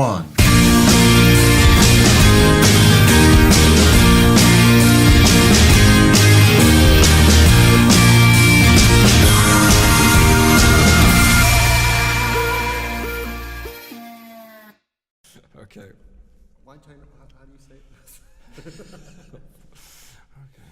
1. Okay. How do you say it? Okay.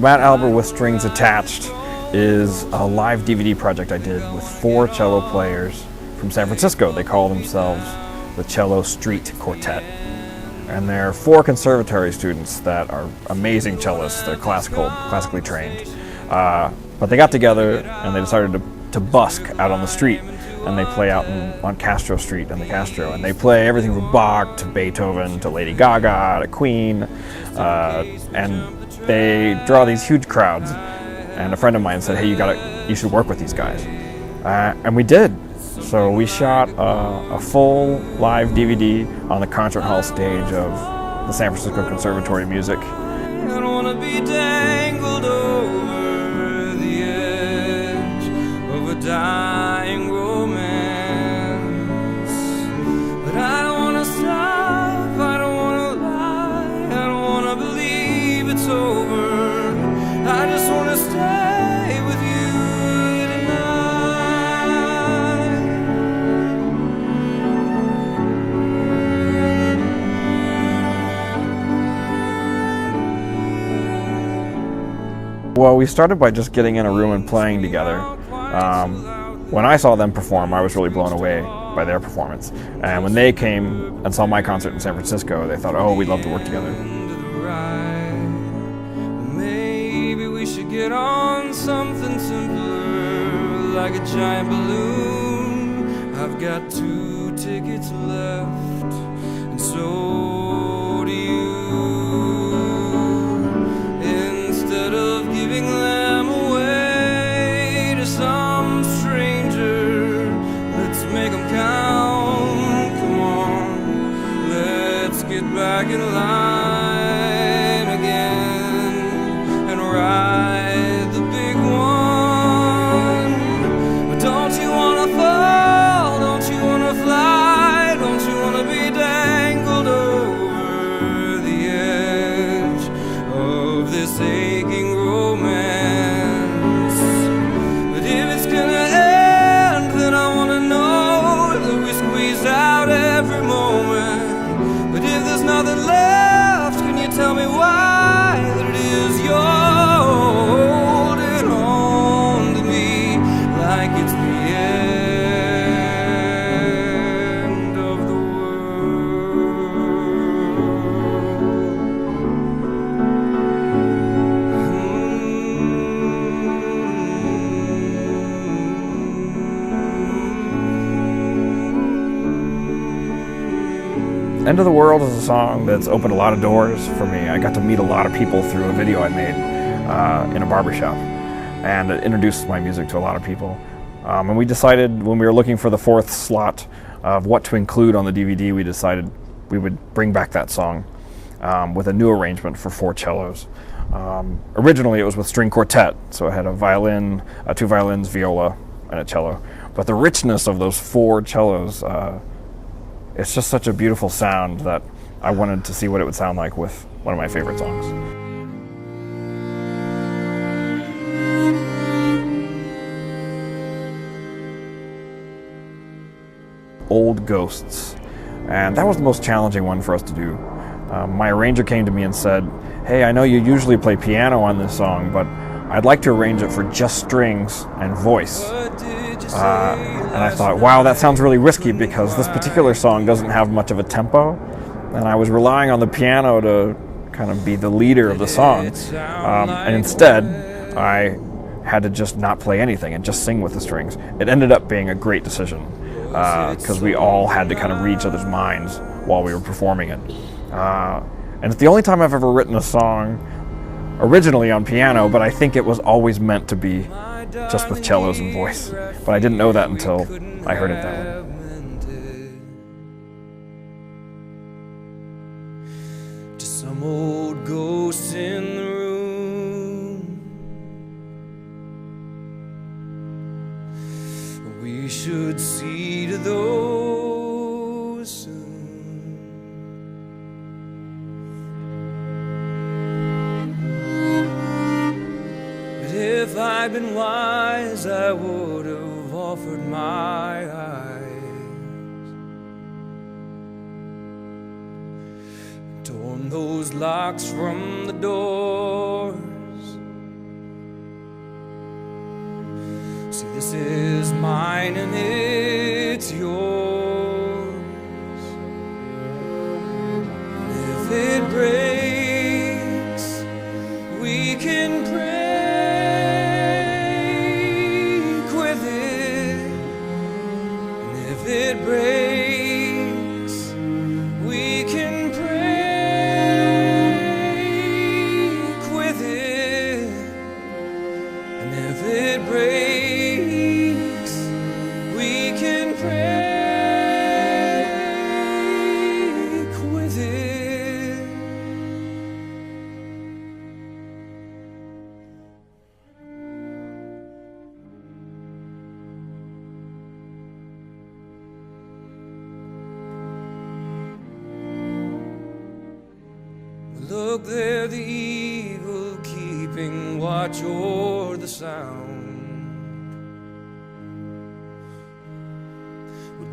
Alber With Strings Attached is a live DVD project I did with 4 cello players from San Francisco. They call themselves the Cello Street Quartet. And they're 4 conservatory students that are amazing cellists. They're classically trained. But they got together and they decided to busk out on the street. And they play out on Castro Street in the Castro. And they play everything from Bach to Beethoven to Lady Gaga to Queen. And they draw these huge crowds. And a friend of mine said, hey, you should work with these guys. And we did. So we shot a full live DVD on the concert hall stage of the San Francisco Conservatory of Music. I don't want to be dangled over the edge of a dying romance. But I don't want to stop, I don't want to lie, I don't want to believe it's over. I just want to stay with you tonight. Well, we started by just getting in a room and playing together. When I saw them perform, I was really blown away by their performance. And when they came and saw my concert in San Francisco, they thought, oh, we'd love to work together. Maybe we should get on something simpler, like a giant balloon. I've got 2 tickets left, and so do you. Instead of giving them away to some stranger, let's make them count. Come on, let's get back in line again and ride the big one. But don't you wanna fall? Don't you wanna fly? Don't you wanna be dangled over the edge of this aching romance? But if it's gonna end, then I wanna know that we squeezed out every moment. But if there's nothing left, can you tell me why that it is you're holding on to me like it's the end of the End of the World is a song that's opened a lot of doors for me. I got to meet a lot of people through a video I made in a barbershop, and it introduced my music to a lot of people. And we decided, when we were looking for the 4th slot of what to include on the DVD, we decided we would bring back that song with a new arrangement for 4 cellos. Originally it was with string quartet, so it had a violin, 2 violins, viola, and a cello. But the richness of those 4 cellos, it's just such a beautiful sound that I wanted to see what it would sound like with one of my favorite songs. Old Ghosts. And that was the most challenging one for us to do. My arranger came to me and said, hey, I know you usually play piano on this song, but I'd like to arrange it for just strings and voice. And I thought, wow, that sounds really risky because this particular song doesn't have much of a tempo, and I was relying on the piano to kind of be the leader of the song. And instead, I had to just not play anything and just sing with the strings. It ended up being a great decision because we all had to kind of read each other's minds while we were performing it. And it's the only time I've ever written a song originally on piano, but I think it was always meant to be just with cellos and voice. But I didn't know that until I heard it that way. some old ghost in the room. We should see to those soon. But if I'd been wise, I would have offered my eyes, torn those locks from the doors. See, this is mine and it's yours. And if it breaks, we can break with it. And if it breaks, we can break with it. And if it breaks, we can break with it. Look there, the eagle keeping watch o'er the sound.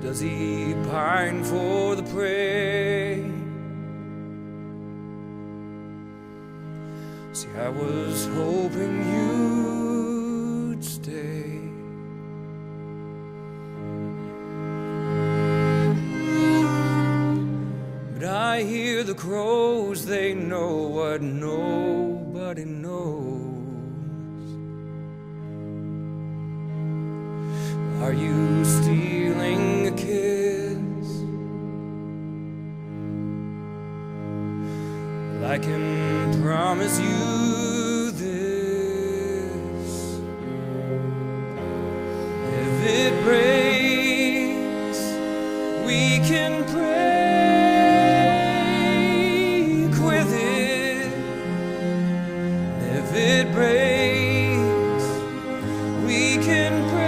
Does he pine for the prey? See, I was hoping you'd stay. But I hear the crows, they know what nobody knows. Are you stealing a kiss? Well, I can promise you this: if it breaks, we can break with it. And if it breaks, we can break.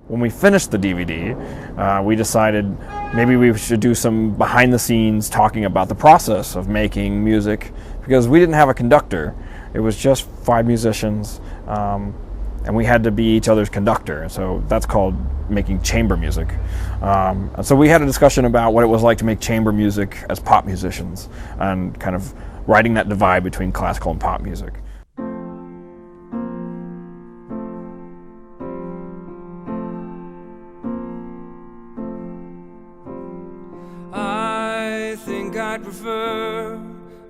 When we finished the DVD, we decided maybe we should do some behind the scenes talking about the process of making music, because we didn't have a conductor. It was just 5 musicians, and we had to be each other's conductor. So that's called making chamber music. And so we had a discussion about what it was like to make chamber music as pop musicians, and kind of writing that divide between classical and pop music. I think I'd prefer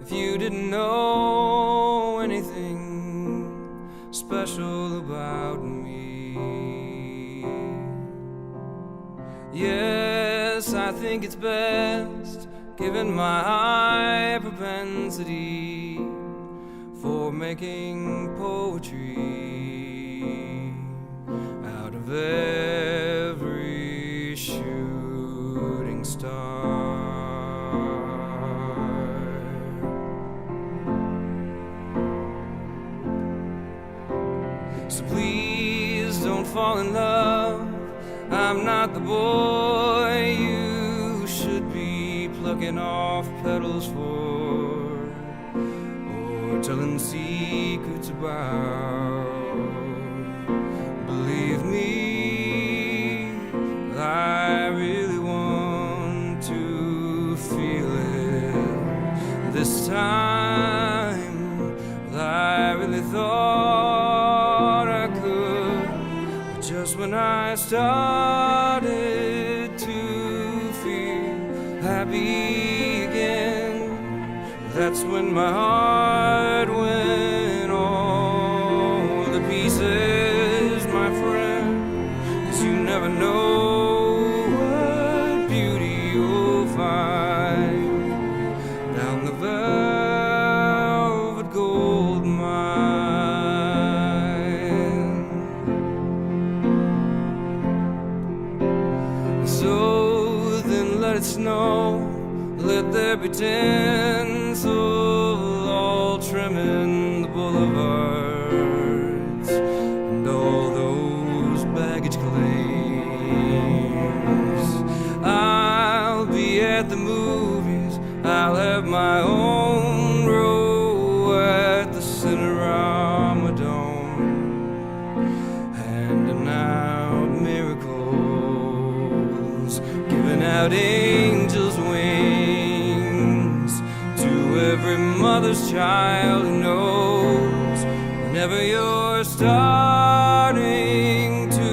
if you didn't know anything special about me. Yes, I think it's best, given my high propensity for making poetry out of every shooting star. So please don't fall in love, I'm not the boy you should knocking off pedals for, or telling secrets about. Believe me, I really want to feel it this time. I really thought I could, but just when I started to feel happy again, that's when my heart went all to pieces, my friend. 'Cause you never know what beauty you'll find down the velvet gold mine. So then let it snow, let there be tinsel all trimming the boulevards, and all those baggage claims. I'll be at the movies, I'll have my own row at the Cinerama Dome, handing out miracles, giving out angels' wings to every mother's child who knows whenever you're starting to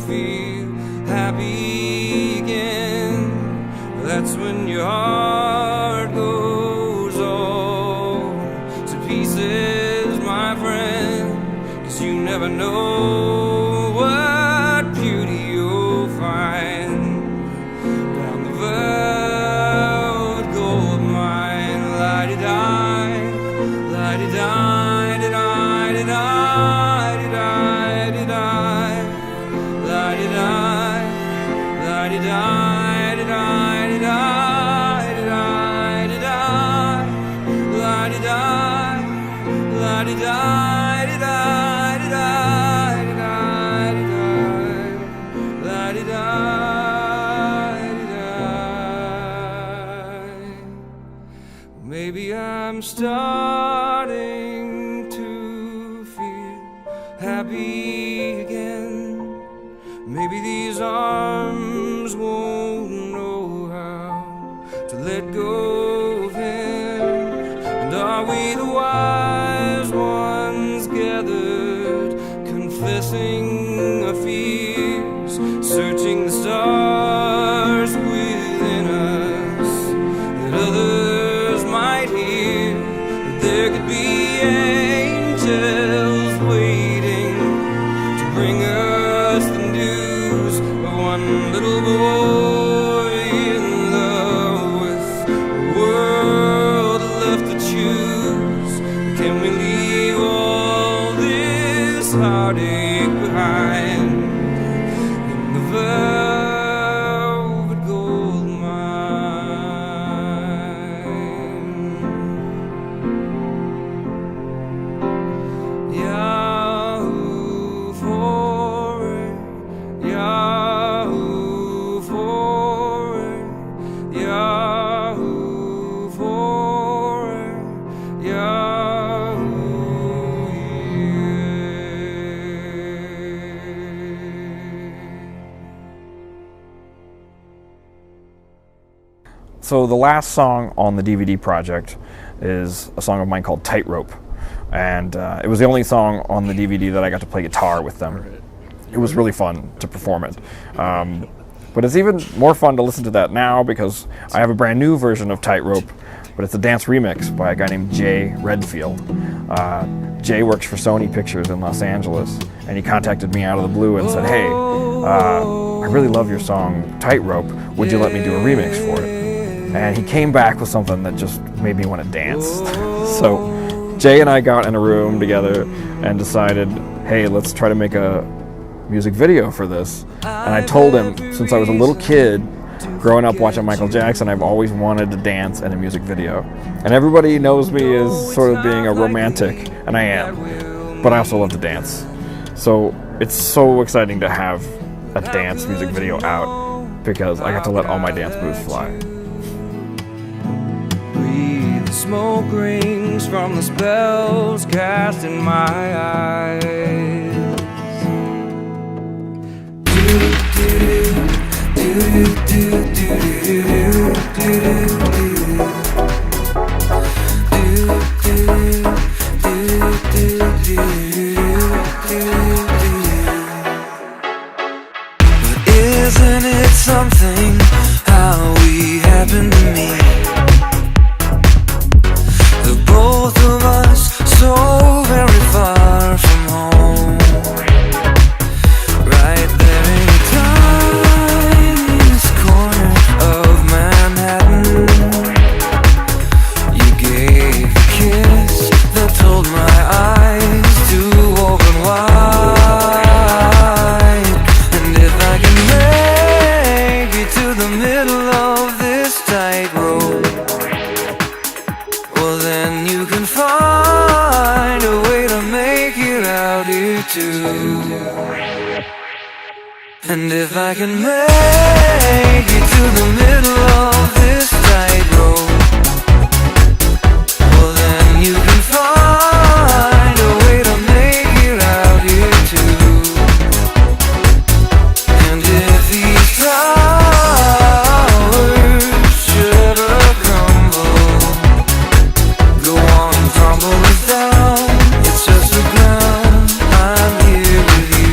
feel happy again, that's when your heart goes all to pieces, my friend. 'Cause you never know what beauty you'll find down the velvet gold mine. La-di-di, la-di-di, di-di, di-di, di-di, la-di-di, la-di-di, maybe I'm starting to feel happy again. Maybe these arms won't know how to let go of him. And are we the wise ones gathered, confessing our fears, searching the stars within us, that others might hear that there could be angels waiting to bring us the news of one little boy in love with a world left to choose? Can we leave all this heartache behind in the velvet gold mine? Yahoo for it, Yahoo for it, Yahoo for it, Yahoo, So the last song on the DVD project is a song of mine called Tightrope, and it was the only song on the DVD that I got to play guitar with them. It was really fun to perform it. But it's even more fun to listen to that now because I have a brand new version of Tightrope, but it's a dance remix by a guy named Jay Redfield. Jay works for Sony Pictures in Los Angeles, and he contacted me out of the blue and said, "Hey, I really love your song Tightrope. Would you let me do a remix for it?" And he came back with something that just made me want to dance. So Jay and I got in a room together and decided, hey, let's try to make a music video for this. And I told him, since I was a little kid, growing up watching Michael Jackson, I've always wanted to dance in a music video. And everybody knows me as sort of being a romantic, and I am, but I also love to dance. So it's so exciting to have a dance music video out because I got to let all my dance moves fly. Smoke rings from the spells cast in my eyes. But isn't it something how we happen to meet? The both of us so very far from home, right there in the tiniest corner of Manhattan. You gave a kiss that told my eyes to open wide. And if I can make it to the middle of this tightrope, well then you can find a way to make it out here too. And if I can make it to the middle of this tightrope, well then you can find a way to make it out here too. And if these towers should ever crumble, go on and tumble us down. It's just the ground. I'm here with you.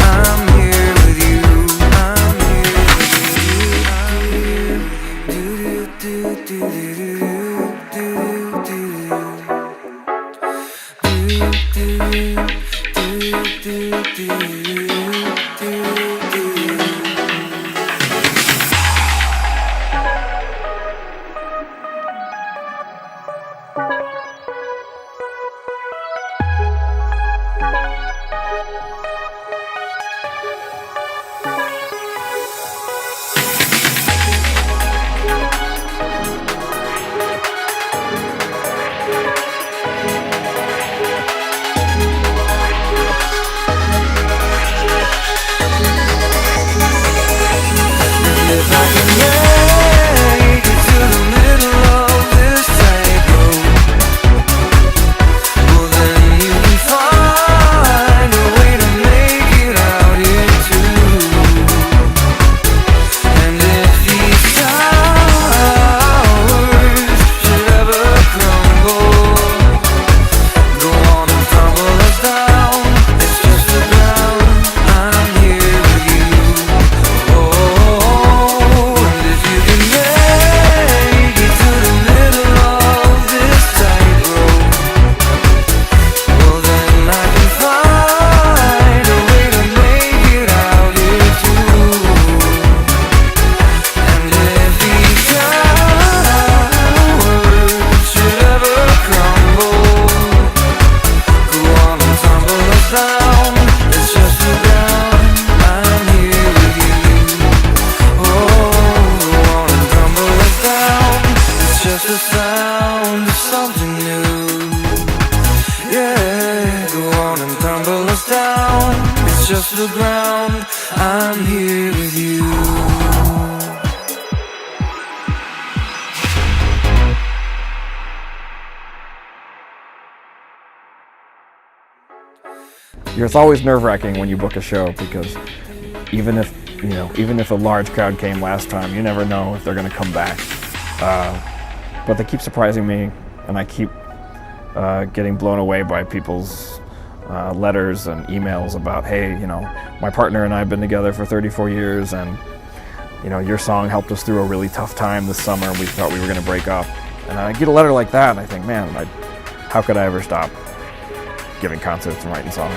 I'm here with you. I'm here with you. I'm here with you. If I can make it to the middle of this tightrope, well then you can find a way to make it out here too. And if these towers should ever crumble, go on and tumble us down. It's just the ground. I'm here with you. The sound of something new. Yeah, go on and tumble us down. It's just the ground. I'm here with you. It's always nerve-wracking when you book a show, because even if a large crowd came last time, you never know if they're going to come back. But they keep surprising me, and I keep getting blown away by people's letters and emails about, hey, my partner and I have been together for 34 years, and your song helped us through a really tough time this summer. We thought we were going to break up. And I get a letter like that, and I think, man, how could I ever stop giving concerts and writing songs?